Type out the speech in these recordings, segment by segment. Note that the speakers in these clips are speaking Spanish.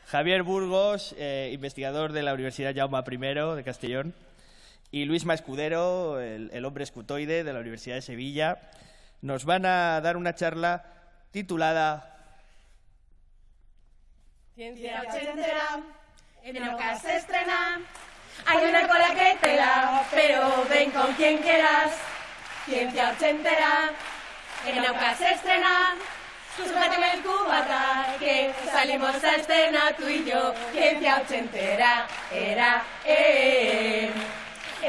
Javier Burgos, investigador de la Universidad Jaume I de Castellón, y Luisma Escudero, el hombre escutoide de la Universidad de Sevilla, nos van a dar una charla titulada Ciencia ochentera, en Naucas se estrena. Hay una cola que te da, pero ven con quien quieras. Ciencia ochentera, en Naucas se estrena. Súbete el cubata, que salimos a escena tú y yo. Ciencia ochentera, en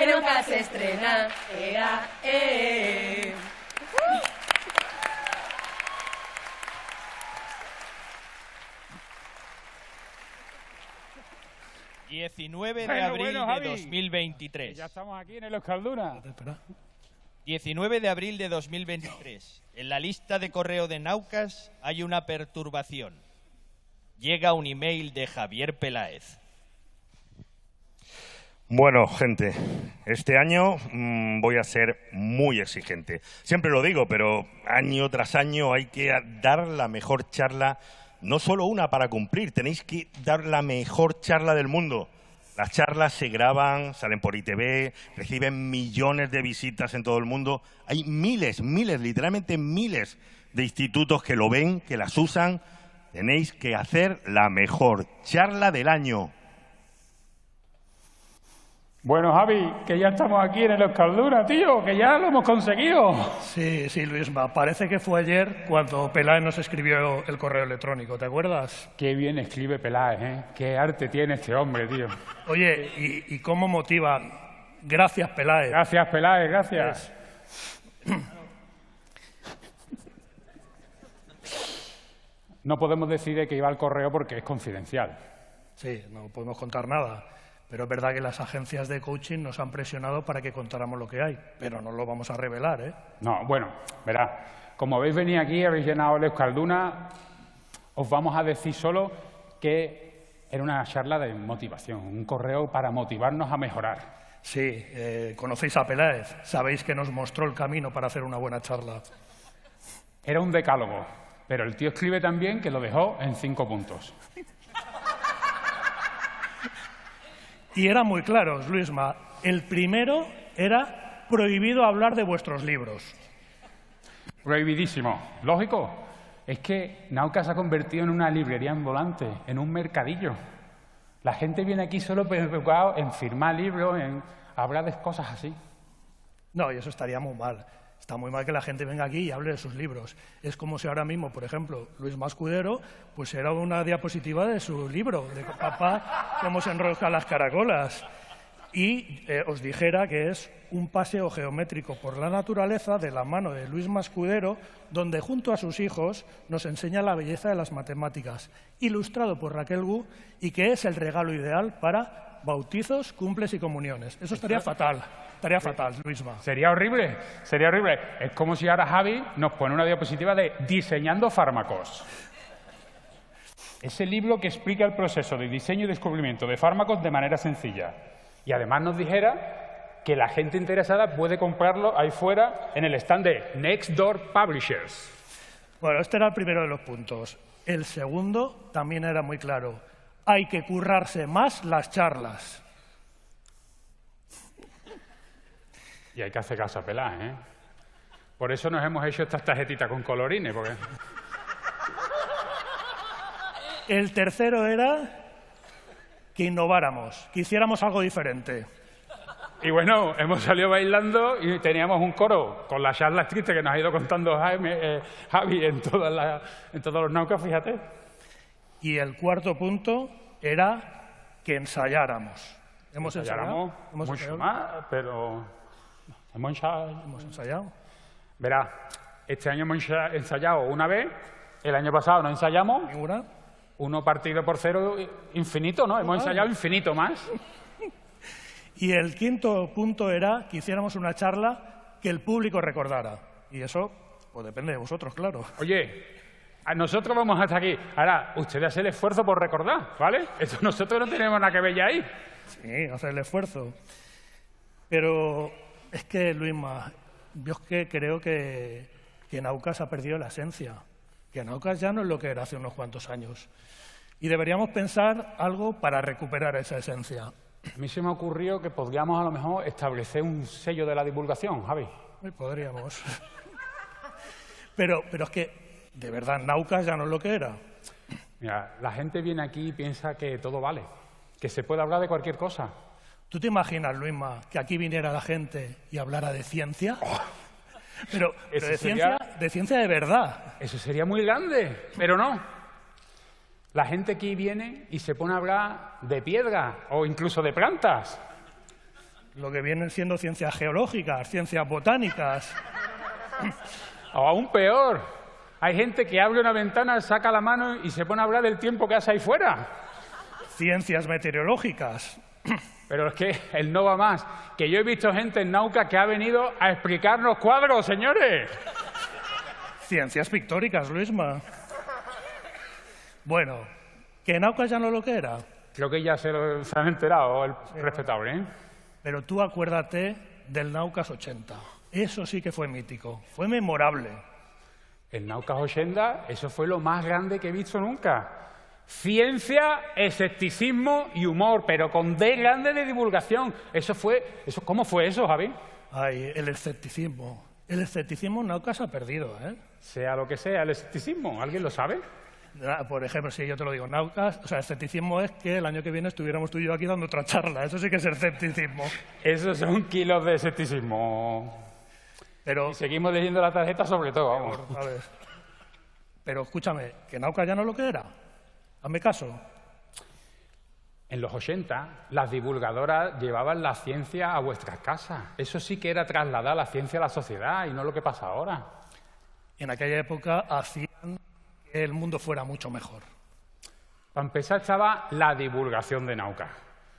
Naucas se estrena, era. 19 de abril de 2023. Ya estamos aquí en el Euskalduna. 19 de abril de 2023. En la lista de correo de Naucas hay una perturbación. Llega un email de Javier Peláez. Bueno, gente, este año voy a ser muy exigente. Siempre lo digo, pero año tras año hay que dar la mejor charla. No solo una para cumplir, tenéis que dar la mejor charla del mundo. Las charlas se graban, salen por ITV, reciben millones de visitas en todo el mundo. Hay miles, literalmente miles de institutos que lo ven, que las usan. Tenéis que hacer la mejor charla del año. Bueno, Javi, que ya estamos aquí en el Euskalduna, tío, que ya lo hemos conseguido. Sí, Luisma, parece que fue ayer cuando Peláez nos escribió el correo electrónico, ¿te acuerdas? Qué bien escribe Peláez, ¿eh? Qué arte tiene este hombre, tío. Oye, ¿y cómo motiva? Gracias, Peláez. Gracias, Peláez, gracias. No podemos decir de que iba al correo porque es confidencial. Sí, no podemos contar nada. Pero es verdad que las agencias de coaching nos han presionado para que contáramos lo que hay, pero no lo vamos a revelar, ¿eh? No, bueno, verá, como habéis venido aquí, habéis llenado el Euskalduna, os vamos a decir solo que era una charla de motivación, un correo para motivarnos a mejorar. Sí, conocéis a Peláez, sabéis que nos mostró el camino para hacer una buena charla. Era un decálogo, pero el tío escribe también que lo dejó en 5 puntos. Y eran muy claros, Luisma. El primero era prohibido hablar de vuestros libros. Prohibidísimo. Lógico. Es que Naucas se ha convertido en una librería ambulante, en un mercadillo. La gente viene aquí solo preocupado en firmar libros, en hablar de cosas así. No, y eso estaría muy mal. Está muy mal que la gente venga aquí y hable de sus libros. Es como si ahora mismo, por ejemplo, Luisma Escudero, pues era una diapositiva de su libro, de Papá, cómo se enroscan las caracolas. Y os dijera que es un paseo geométrico por la naturaleza de la mano de Luisma Escudero, donde junto a sus hijos nos enseña la belleza de las matemáticas, ilustrado por Raquel Gu, y que es el regalo ideal para bautizos, cumples y comuniones. Eso estaría fatal. Estaría fatal, Luisma. Sería horrible, sería horrible. Es como si ahora Javi nos pone una diapositiva de diseñando fármacos. Ese libro que explica el proceso de diseño y descubrimiento de fármacos de manera sencilla. Y además nos dijera que la gente interesada puede comprarlo ahí fuera en el stand de Nextdoor Publishers. Bueno, este era el primero de los puntos. El segundo también era muy claro. Hay que currarse más las charlas. Y hay que hacer caso a Peláez, ¿eh? Por eso nos hemos hecho estas tarjetitas con colorines, porque... El tercero era que innováramos, que hiciéramos algo diferente. Y bueno, hemos salido bailando y teníamos un coro con las charlas tristes que nos ha ido contando Javi en todos los Naucas, fíjate. Y el cuarto punto era que ensayáramos. ¿Hemos ensayado? Mucho más, pero... Hemos ensayado. Verá, este año hemos ensayado una vez, el año pasado no ensayamos. ¿Ninguna? 1 partido por 0, infinito, ¿no? Hemos ensayado infinito más. Y el quinto punto era que hiciéramos una charla que el público recordara. Y eso, pues depende de vosotros, claro. Oye, nosotros vamos hasta aquí. Ahora, ustedes hacen el esfuerzo por recordar, ¿vale? Eso nosotros no tenemos nada que ver ya ahí. Sí, hacer el esfuerzo. Pero es que, Luisma, yo es que creo que Naucas ha perdido la esencia. Que Naucas ya no es lo que era hace unos cuantos años. Y deberíamos pensar algo para recuperar esa esencia. A mí se me ocurrió que podríamos a lo mejor establecer un sello de la divulgación, Javi. Podríamos. Pero es que, de verdad, Naucas ya no es lo que era. Mira, la gente viene aquí y piensa que todo vale, que se puede hablar de cualquier cosa. ¿Tú te imaginas, Luisma, que aquí viniera la gente y hablara de ciencia? Pero de ciencia de verdad. Eso sería muy grande, pero no. La gente aquí viene y se pone a hablar de piedra o incluso de plantas. Lo que vienen siendo ciencias geológicas, ciencias botánicas. O aún peor, hay gente que abre una ventana, saca la mano y se pone a hablar del tiempo que hace ahí fuera. Ciencias meteorológicas. Pero es que él no va más. Que yo he visto gente en Nauca que ha venido a explicarnos cuadros, señores. Ciencias pictóricas, Luisma. Bueno, ¿que Nauca ya no es lo que era? Creo que ya se han enterado, el respetable, ¿eh? Pero tú acuérdate del Naucas 80. Eso sí que fue mítico, fue memorable. El Naucas 80, eso fue lo más grande que he visto nunca. Ciencia, escepticismo y humor, pero con D grande de divulgación. ¿Cómo fue eso, Javi? Ay, el escepticismo. El escepticismo Naucas se ha perdido, ¿eh? Sea lo que sea, el escepticismo, ¿alguien lo sabe? Por ejemplo, si yo te lo digo, Naucas, o sea, escepticismo es que el año que viene estuviéramos tú y yo aquí dando otra charla. Eso sí que es escepticismo. Esos son kilos de escepticismo. Pero y seguimos leyendo la tarjeta sobre todo, vamos. A ver. Pero escúchame, que Naucas ya no es lo que era. Hazme caso. En los 80, las divulgadoras llevaban la ciencia a vuestras casas. Eso sí que era trasladar la ciencia a la sociedad y no lo que pasa ahora. En aquella época hacían que el mundo fuera mucho mejor. Para empezar estaba la divulgación de Nauca.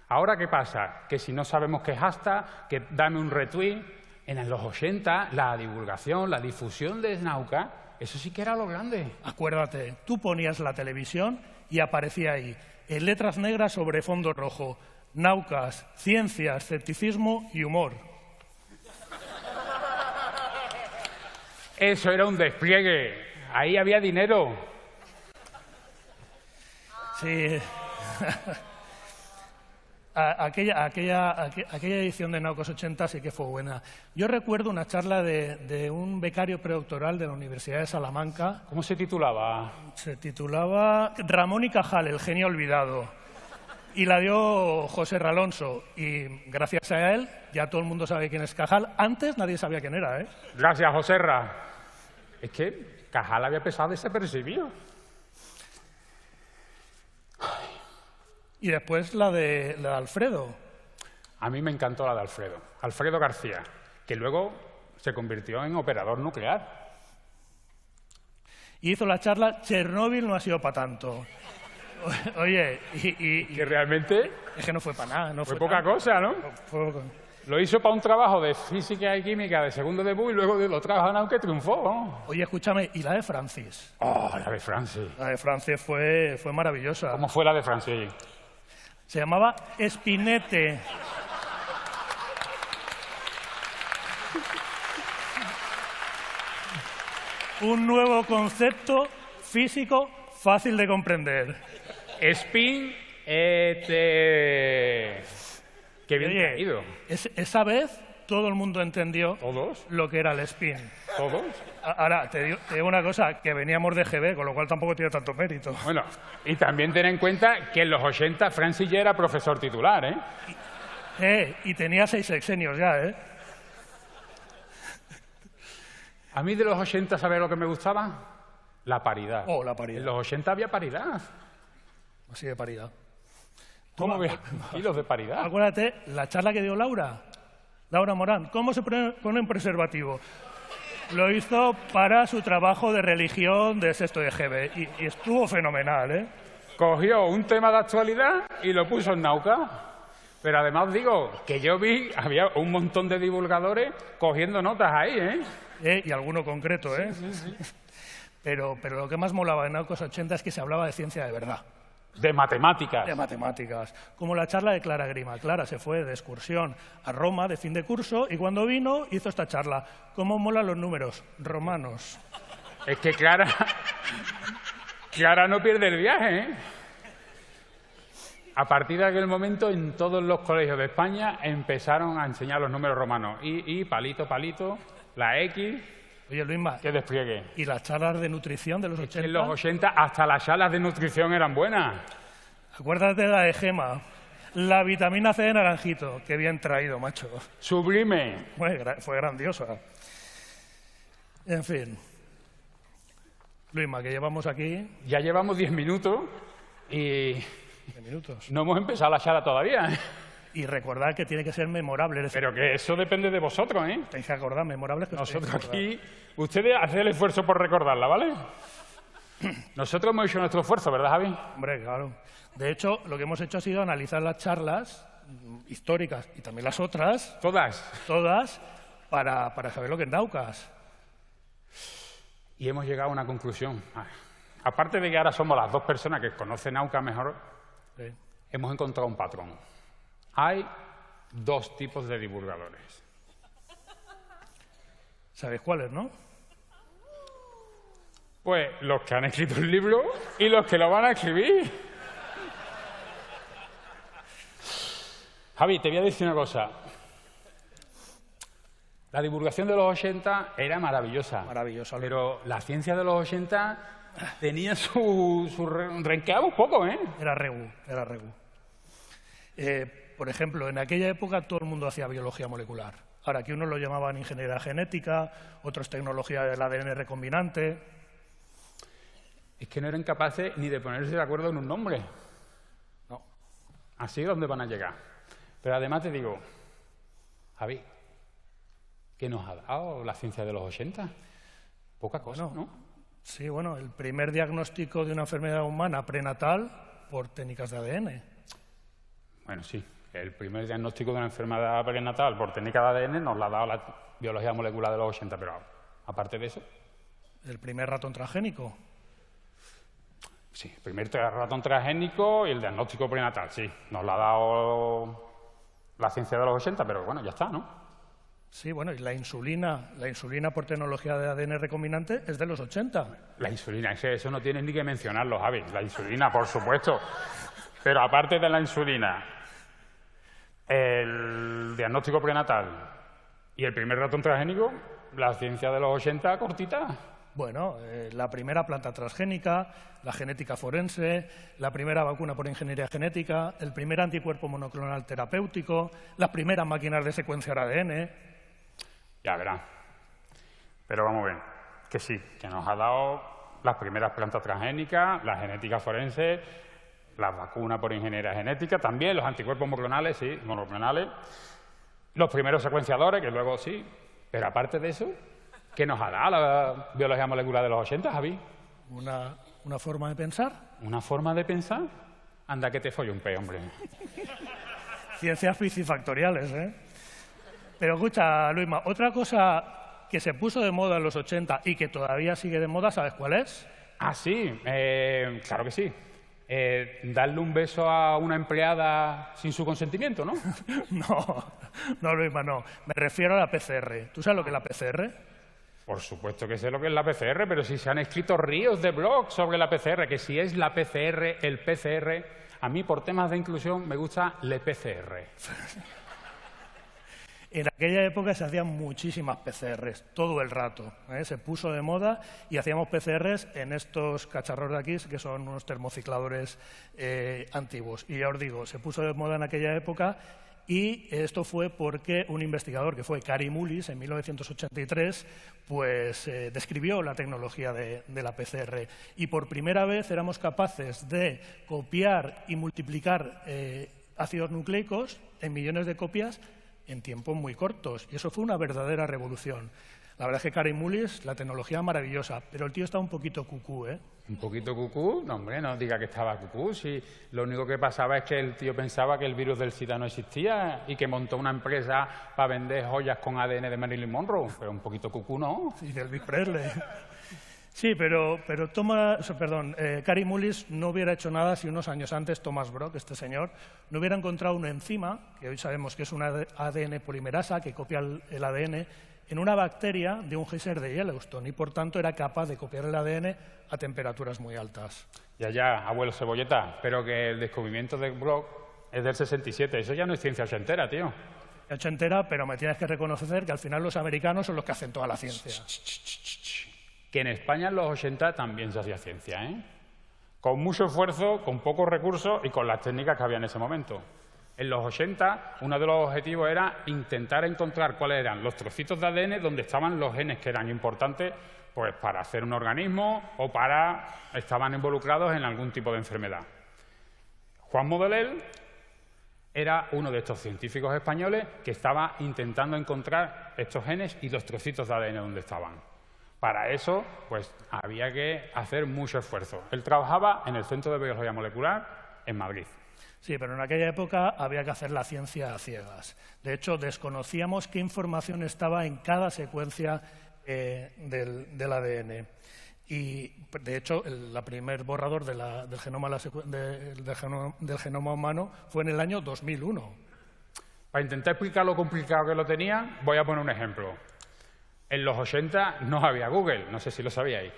Ahora, ¿qué pasa? Que si no sabemos qué es hashtag, que dame un retweet. En los 80, la divulgación, la difusión de Nauca, eso sí que era lo grande. Acuérdate, tú ponías la televisión y aparecía ahí, en letras negras sobre fondo rojo, Naucas, ciencia, escepticismo y humor. Eso era un despliegue. Ahí había dinero. Sí. Aquella edición de Naucas 80 sí que fue buena. Yo recuerdo una charla de un becario predoctoral de la Universidad de Salamanca. ¿Cómo se titulaba? Se titulaba Ramón y Cajal, el genio olvidado. Y la dio José R. Alonso. Y gracias a él ya todo el mundo sabe quién es Cajal. Antes nadie sabía quién era, ¿eh? Gracias, José R. Es que Cajal había pasado desapercibido. Y después la de Alfredo. A mí me encantó la de Alfredo. Alfredo García, que luego se convirtió en operador nuclear. Y hizo la charla Chernóbil no ha sido para tanto. Oye, que realmente... Es que no fue para nada. No fue poca cosa, ¿no? Lo hizo para un trabajo de física y química de segundo debut y luego lo trabajaron aunque triunfó, ¿no? Oye, escúchame, ¿y la de Francis? Oh, la de Francis. La de Francis fue maravillosa. ¿Cómo fue la de Francis? Se llamaba Espinete. Un nuevo concepto físico fácil de comprender. Spin, Qué bien traído. Esa vez todo el mundo entendió ¿Todos? Lo que era el spin. ¿Todos? Ahora, te digo una cosa, que veníamos de GB, con lo cual tampoco tiene tanto mérito. Bueno, y también ten en cuenta que en los 80 Francis ya era profesor titular, ¿eh? Y tenía 6 sexenios ya, ¿eh? A mí de los 80, ¿sabes lo que me gustaba? La paridad. Oh, la paridad. En los 80 había paridad. Así de paridad. ¿Cómo había kilos de paridad? Acuérdate, la charla que dio Laura Morán, ¿cómo se pone un preservativo? Lo hizo para su trabajo de religión de sexto de GB y estuvo fenomenal, ¿eh? Cogió un tema de actualidad y lo puso en Nauca. Pero además os digo que yo vi, había un montón de divulgadores cogiendo notas ahí, ¿eh? Y alguno concreto, ¿eh? Sí. Pero lo que más molaba en Naucas 80 es que se hablaba de ciencia de verdad. De matemáticas. De matemáticas. Como la charla de Clara Grima. Clara se fue de excursión a Roma de fin de curso y cuando vino hizo esta charla. ¿Cómo molan los números romanos? Es que Clara no pierde el viaje, ¿eh? a partir de aquel momento, en todos los colegios de España empezaron a enseñar los números romanos. Y, palito, palito, la X, Oye, Luisma, que despliegue. ¿y las charlas de nutrición de los 80? En los 80 hasta las salas de nutrición eran buenas. Acuérdate de la de Gema. La vitamina C de naranjito. Qué bien traído, macho. Sublime. Fue grandiosa. En fin. Luisma, que llevamos aquí Ya llevamos 10 minutos y 10 minutos. no hemos empezado la charla todavía. Y recordad que tiene que ser memorable. Es decir, Pero que eso depende de vosotros, ¿eh? tenéis que acordar, memorable es que os tenéis Nosotros que acordar. aquí, ustedes hacen el esfuerzo por recordarla, ¿vale? Nosotros hemos hecho nuestro esfuerzo, ¿verdad, Javi? Hombre, claro. De hecho, lo que hemos hecho ha sido analizar las charlas históricas y también las otras, Todas. todas, para saber lo que es Naucas. Y hemos llegado a una conclusión. Aparte de que ahora somos las dos personas que conocen AUCA mejor, Sí. hemos encontrado un patrón. Hay dos tipos de divulgadores. ¿Sabéis cuáles, no? Pues los que han escrito el libro y los que lo van a escribir. Javi, te voy a decir una cosa. La divulgación de los 80 era maravillosa. Maravillosa. Pero la ciencia de los 80 tenía su renqueaba un poco, ¿eh? Era regu, era regu. Por ejemplo, en aquella época todo el mundo hacía biología molecular. Ahora, aquí unos lo llamaban ingeniería genética, otros tecnología del ADN recombinante. Es que no eran capaces ni de ponerse de acuerdo en un nombre. No. Así es donde van a llegar. Pero además te digo, Javi, ¿qué nos ha dado la ciencia de los 80? Poca cosa, Bueno, ¿no? Sí, bueno, el primer diagnóstico de una enfermedad humana prenatal por técnicas de ADN. Bueno, sí. El primer diagnóstico de una enfermedad prenatal por técnica de ADN nos la ha dado la biología molecular de los 80, pero aparte de eso, El primer ratón transgénico. sí, el primer ratón transgénico y el diagnóstico prenatal, sí, nos la ha dado la ciencia de los 80, pero bueno, ya está, ¿no? Sí, bueno, y la insulina por tecnología de ADN recombinante es de los 80. La insulina, eso no tienes ni que mencionarlo, Javi. La insulina, por supuesto. Pero aparte de la insulina, el diagnóstico prenatal y el primer ratón transgénico, la ciencia de los 80 cortita. Bueno, la primera planta transgénica, la genética forense, la primera vacuna por ingeniería genética, el primer anticuerpo monoclonal terapéutico, las primeras máquinas de secuenciar ADN. Ya verán. Pero vamos a ver, que sí, que nos ha dado las primeras plantas transgénicas, la genética forense, las vacunas por ingeniería genética, también los anticuerpos monoclonales, sí, monoclonales, los primeros secuenciadores, que luego sí. Pero aparte de eso, ¿qué nos ha dado la biología molecular de los 80, Javi? Una forma de pensar. ¿Una forma de pensar? Anda que te folle un pez, hombre. Ciencias piscifactoriales, ¿eh? Pero escucha, Luisma, otra cosa que se puso de moda en los 80 y que todavía sigue de moda, ¿sabes cuál es? Ah, sí, claro que sí. Darle un beso a una empleada sin su consentimiento, ¿no? No, Luisma, no. Me refiero a la PCR. ¿Tú sabes lo que es la PCR? Por supuesto que sé lo que es la PCR, pero si se han escrito ríos de blogs sobre la PCR, que si es la PCR, el PCR, a mí por temas de inclusión me gusta le PCR. En aquella época se hacían muchísimas PCRs, todo el rato, ¿eh? Se puso de moda y hacíamos PCRs en estos cacharros de aquí, que son unos termocicladores antiguos. Y ya os digo, se puso de moda en aquella época y esto fue porque un investigador, que fue Kary Mullis, en 1983, pues describió la tecnología de la PCR. Y por primera vez éramos capaces de copiar y multiplicar ácidos nucleicos en millones de copias en tiempos muy cortos. Y eso fue una verdadera revolución. La verdad es que Kary Mullis, la tecnología maravillosa, pero el tío está un poquito cucú, ¿eh? ¿Un poquito cucú? No, hombre, no diga que estaba cucú. Si lo único que pasaba es que el tío pensaba que el virus del SIDA no existía y que montó una empresa para vender joyas con ADN de Marilyn Monroe. Pero un poquito cucú, ¿no? Y de Elvis Presley. Sí, pero Kary Mullis no hubiera hecho nada si unos años antes Thomas Brock, este señor, no hubiera encontrado una enzima, que hoy sabemos que es una ADN polimerasa que copia el ADN en una bacteria de un geyser de Yellowstone y, por tanto, era capaz de copiar el ADN a temperaturas muy altas. Ya, abuelo Cebolleta, pero que el descubrimiento de Bloch es del 67. Eso ya no es ciencia ochentera, tío. Ochentera, pero me tienes que reconocer que al final los americanos son los que hacen toda la ciencia. Que en España en los 80 también se hacía ciencia, ¿eh? Con mucho esfuerzo, con pocos recursos y con las técnicas que había en ese momento. En los 80, uno de los objetivos era intentar encontrar cuáles eran los trocitos de ADN donde estaban los genes que eran importantes pues, para hacer un organismo o estaban involucrados en algún tipo de enfermedad. Juan Modolell era uno de estos científicos españoles que estaba intentando encontrar estos genes y los trocitos de ADN donde estaban. Para eso, pues, había que hacer mucho esfuerzo. Él trabajaba en el Centro de Biología Molecular en Madrid. Sí, pero en aquella época había que hacer la ciencia a ciegas. De hecho, desconocíamos qué información estaba en cada secuencia del ADN. Y, de hecho, el primer borrador del genoma humano fue en el año 2001. Para intentar explicar lo complicado que lo tenía, voy a poner un ejemplo. En los 80 no había Google, no sé si lo sabíais.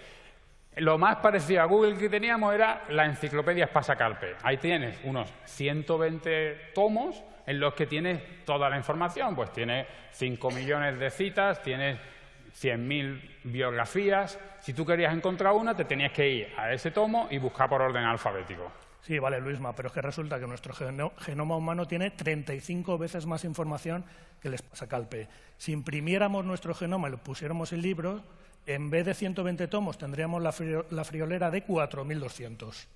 Lo más parecido a Google que teníamos era la enciclopedia Espasa-Calpe. Ahí tienes unos 120 tomos en los que tienes toda la información. Pues tienes 5 millones de citas, tienes 100.000 biografías. Si tú querías encontrar una, te tenías que ir a ese tomo y buscar por orden alfabético. Sí, vale, Luisma, pero es que resulta que nuestro genoma humano tiene 35 veces más información que el Espasa-Calpe. Si imprimiéramos nuestro genoma y lo pusiéramos en libros, en vez de 120 tomos tendríamos la friolera de 4.200.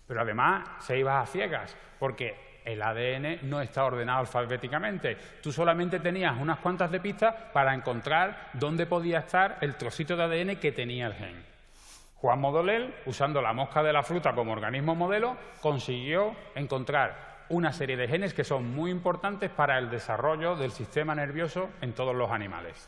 Pero además se iba a ciegas, porque el ADN no está ordenado alfabéticamente. Tú solamente tenías unas cuantas de pistas para encontrar dónde podía estar el trocito de ADN que tenía el gen. Juan Modolell, usando la mosca de la fruta como organismo modelo, consiguió encontrar una serie de genes que son muy importantes para el desarrollo del sistema nervioso en todos los animales.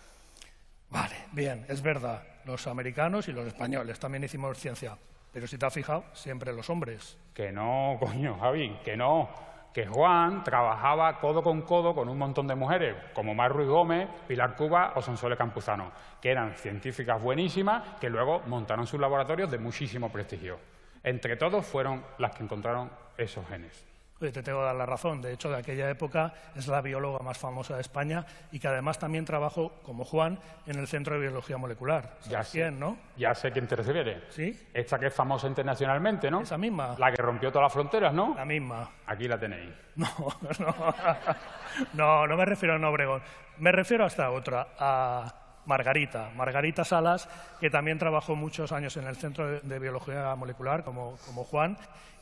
Vale, bien, es verdad. Los americanos y los españoles también hicimos ciencia. Pero si te has fijado, siempre los hombres. Que no, coño, Javi, que no. Que Juan trabajaba codo con un montón de mujeres, como Mar Ruiz Gómez, Pilar Cuba o Sonsoles Campuzano, que eran científicas buenísimas, que luego montaron sus laboratorios de muchísimo prestigio. Entre todos fueron las que encontraron esos genes. Oye, te tengo que dar la razón. De hecho, de aquella época es la bióloga más famosa de España y que además también trabajó, como Juan, en el Centro de Biología Molecular. Ya sé, ¿Quién, no? Ya sé quién te refieres. ¿Sí? Esta que es famosa internacionalmente, ¿no? Esa misma. La que rompió todas las fronteras, ¿no? La misma. Aquí la tenéis. No me refiero a Ana Obregón. Me refiero a esta otra, a Margarita Salas, que también trabajó muchos años en el Centro de Biología Molecular, como Juan,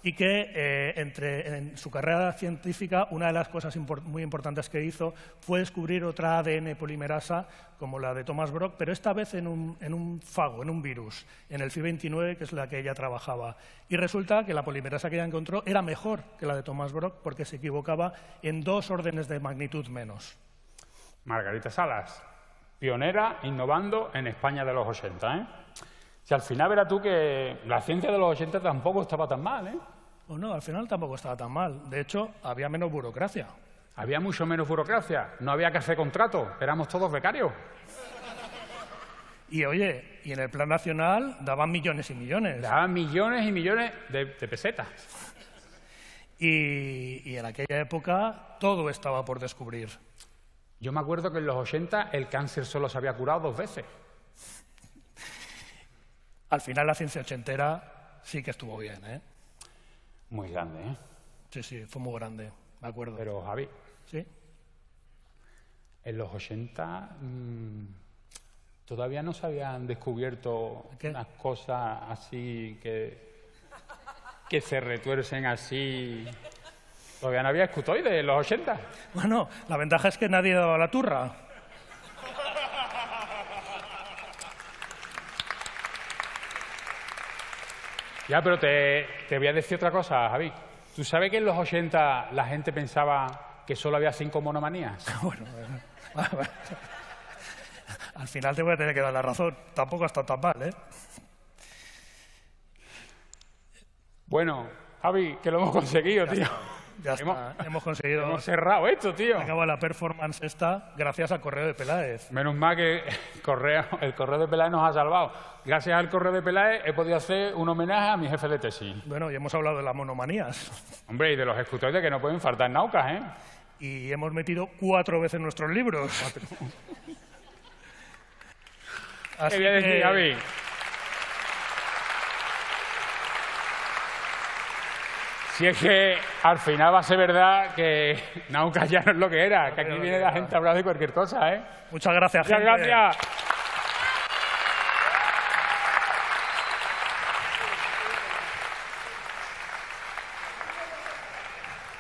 y que en su carrera científica una de las cosas muy importantes que hizo fue descubrir otra ADN polimerasa como la de Thomas Brock, pero esta vez en un fago, en un virus, en el Fi29, que es la que ella trabajaba. Y resulta que la polimerasa que ella encontró era mejor que la de Thomas Brock porque se equivocaba en 2 órdenes de magnitud menos. Margarita Salas, pionera innovando en España de los 80, ¿eh? Si al final verás tú que la ciencia de los 80 tampoco estaba tan mal, ¿eh? Pues no, al final tampoco estaba tan mal. De hecho, había menos burocracia. Había mucho menos burocracia. No había que hacer contrato. Éramos todos becarios. Y oye, y en el plan nacional daban millones y millones. Daban millones y millones de pesetas. Y en aquella época todo estaba por descubrir. Yo me acuerdo que en los 80 el cáncer solo se había curado 2 veces. Al final la ciencia ochentera sí que estuvo bien, ¿eh? Muy grande, ¿eh? Sí, fue muy grande, me acuerdo. Pero, Javi, ¿sí? En los 80 todavía no se habían descubierto unas cosas así que se retuercen así. Todavía no había escutoides en los 80. Bueno, la ventaja es que nadie daba la turra. Ya, pero te voy a decir otra cosa, Javi. ¿Tú sabes que en los 80 la gente pensaba que solo había 5 monomanías? Bueno, al final te voy a tener que dar la razón. Tampoco ha estado tan mal, ¿eh? Bueno, Javi, que lo hemos conseguido, tío. Ya está, hemos conseguido. Hemos cerrado esto, tío. Acaba la performance esta gracias al correo de Peláez. Menos mal que el correo de Peláez nos ha salvado. Gracias al correo de Peláez he podido hacer un homenaje a mi jefe de tesis. Bueno, y hemos hablado de las monomanías. Hombre, y de los escutoides que no pueden faltar naucas, ¿eh? Y hemos metido 4 veces nuestros libros. ¿Qué voy a decir, Gaby? Si es que al final va a ser verdad que Naucas ya no es lo que era, que aquí viene la gente a hablar de cualquier cosa, ¿eh? Muchas gracias, gente. Muchas gracias.